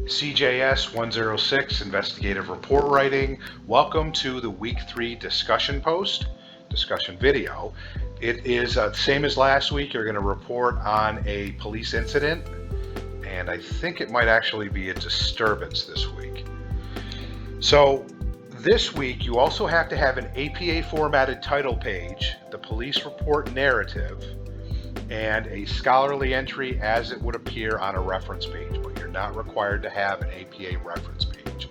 CJS106 investigative report writing. Welcome to the week 3 discussion video. It is the same as last week. You're going to report on a police incident, and I think it might actually be a disturbance this week. So this week you also have to have an APA formatted title page, the police report narrative, and a scholarly entry as it would appear on a reference page, but you're not required to have an APA reference page.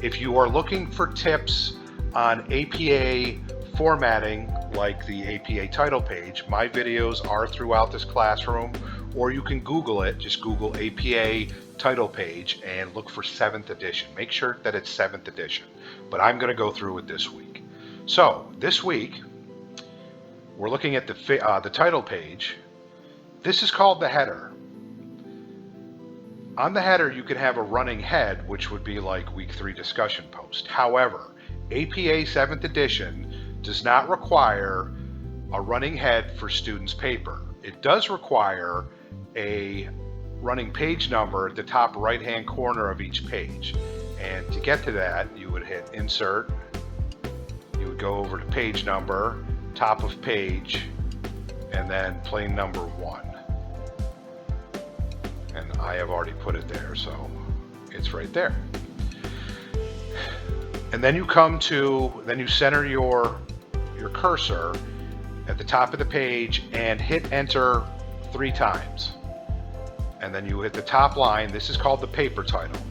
If you are looking for tips on APA formatting, like the APA title page, my videos are throughout this classroom, or you can Google it. Just Google APA title page and look for 7th edition. Make sure that it's 7th edition, but I'm going to go through it this week. So this week we're looking at the title page. This is called the header. On the header, you can have a running head, which would be like week 3 discussion post. However, APA 7th edition does not require a running head for students' paper. It does require a running page number at the top right-hand corner of each page. And to get to that, you would hit Insert. You would go over to page number, top of page, and then plain number 1. And I have already put it there, so it's right there. And then you center your cursor at the top of the page and hit enter 3 times. And then you hit the top line. This is called the paper title.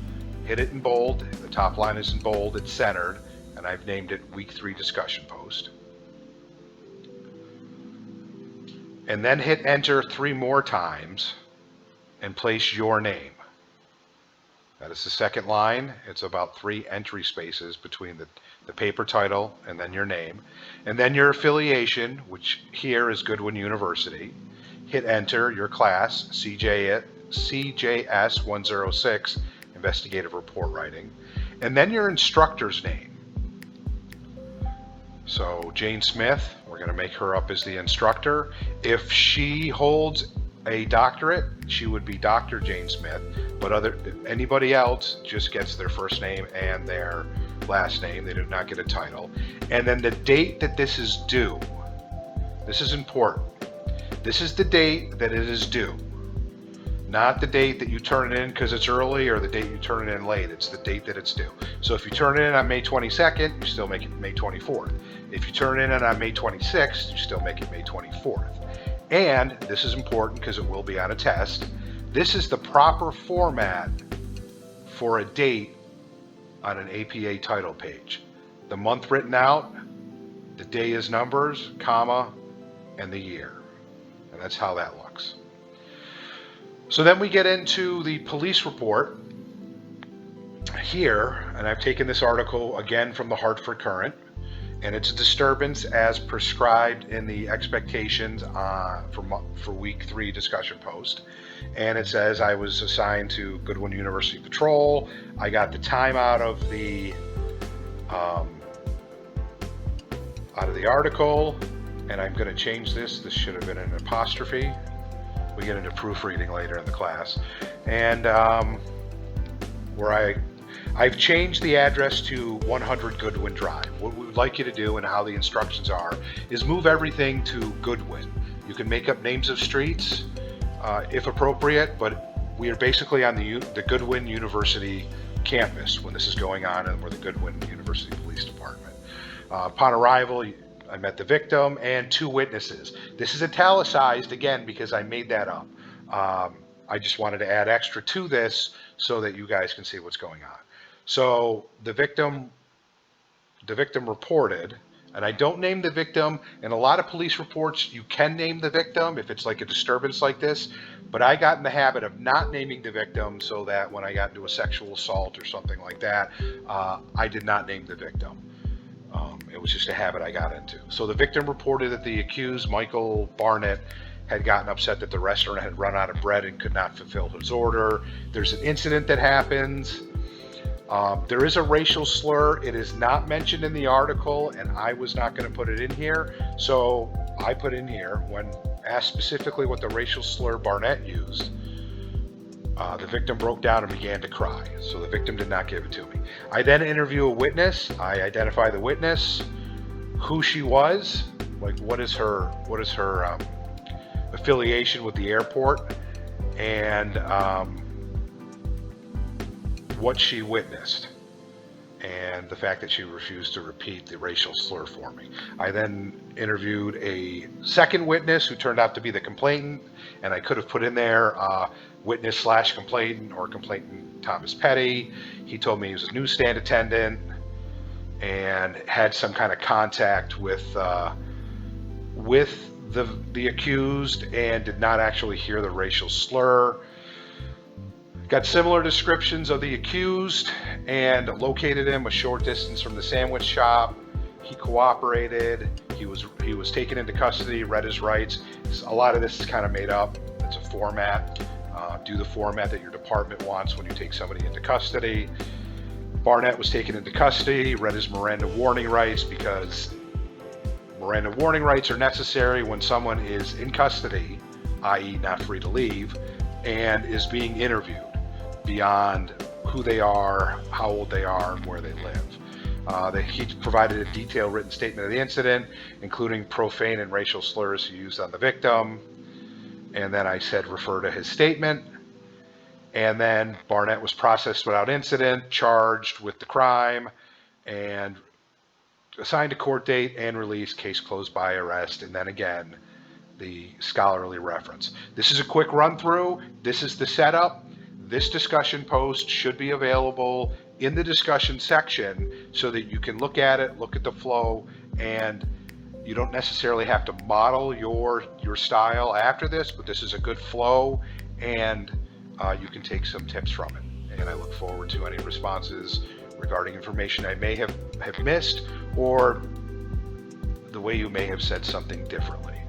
Hit it in bold. The top line is in bold. It's centered, and I've named it week 3 discussion post. And then hit enter 3 more times and place your name. That is the second line. It's about 3 entry spaces between the paper title and then your name. And then your affiliation, which here is Goodwin University. Hit enter your class, CJS106, investigative report writing. And then your instructor's name. So Jane Smith, we're going to make her up as the instructor. If she holds a doctorate, she would be Dr. Jane Smith, but anybody else just gets their first name and their last name. They do not get a title. And then the date that this is due. This is important. This is the date that it is due. Not the date that you turn it in because it's early or the date you turn it in late. It's the date that it's due. So if you turn it in on May 22nd, you still make it May 24th. If you turn it in on May 26th, you still make it May 24th. And this is important because it will be on a test. This is the proper format for a date on an APA title page. The month written out, the day is numbers, comma, and the year. And that's how that looks. So then we get into the police report here, and I've taken this article again from the Hartford Courant, and it's a disturbance as prescribed in the expectations for week 3 discussion post. And it says I was assigned to Goodwin University Patrol. I got the time out of the article, and I'm going to change this. This should have been an apostrophe. We get into proofreading later in the class. And I've changed the address to 100 Goodwin Drive. What we would like you to do and how the instructions are is move everything to Goodwin. You can make up names of streets if appropriate, but we are basically on the Goodwin University campus when this is going on, and we're the Goodwin University Police Department. Upon arrival, I met the victim and 2 witnesses. This is italicized again because I made that up. I just wanted to add extra to this so that you guys can see what's going on. So the victim reported, and I don't name the victim. In a lot of police reports, you can name the victim if it's like a disturbance like this, but I got in the habit of not naming the victim so that when I got into a sexual assault or something like that, I did not name the victim. It was just a habit I got into. So the victim reported that the accused, Michael Barnett, had gotten upset that the restaurant had run out of bread and could not fulfill his order. There's an incident that happens. There is a racial slur. It is not mentioned in the article, and I was not going to put it in here. So I put in here, when asked specifically what the racial slur Barnett used, The victim broke down and began to cry, so the victim did not give it to me. I then interview a witness. I identify the witness, who she was, like what is her affiliation with the airport, and what she witnessed, and the fact that she refused to repeat the racial slur for me. I then interviewed a second witness who turned out to be the complainant, and I could have put in there witness / complainant or complainant Thomas Petty. He told me he was a newsstand attendant and had some kind of contact with the accused and did not actually hear the racial slur. Got similar descriptions of the accused and located him a short distance from the sandwich shop. He cooperated. He was taken into custody, read his rights. A lot of this is kind of made up. It's a format. Do the format that your department wants when you take somebody into custody. Barnett was taken into custody, read his Miranda warning rights, because Miranda warning rights are necessary when someone is in custody, i.e. not free to leave, and is being interviewed beyond who they are, how old they are, and where they live. He provided a detailed written statement of the incident, including profane and racial slurs he used on the victim. And then I said refer to his statement. And then Barnett was processed without incident, charged with the crime, and assigned a court date and released, case closed by arrest. And then again, the scholarly reference. This is a quick run through. This is the setup. This discussion post should be available in the discussion section so that you can look at it, look at the flow, and you don't necessarily have to model your style after this, but this is a good flow, and you can take some tips from it. And I look forward to any responses regarding information I may have missed, or the way you may have said something differently.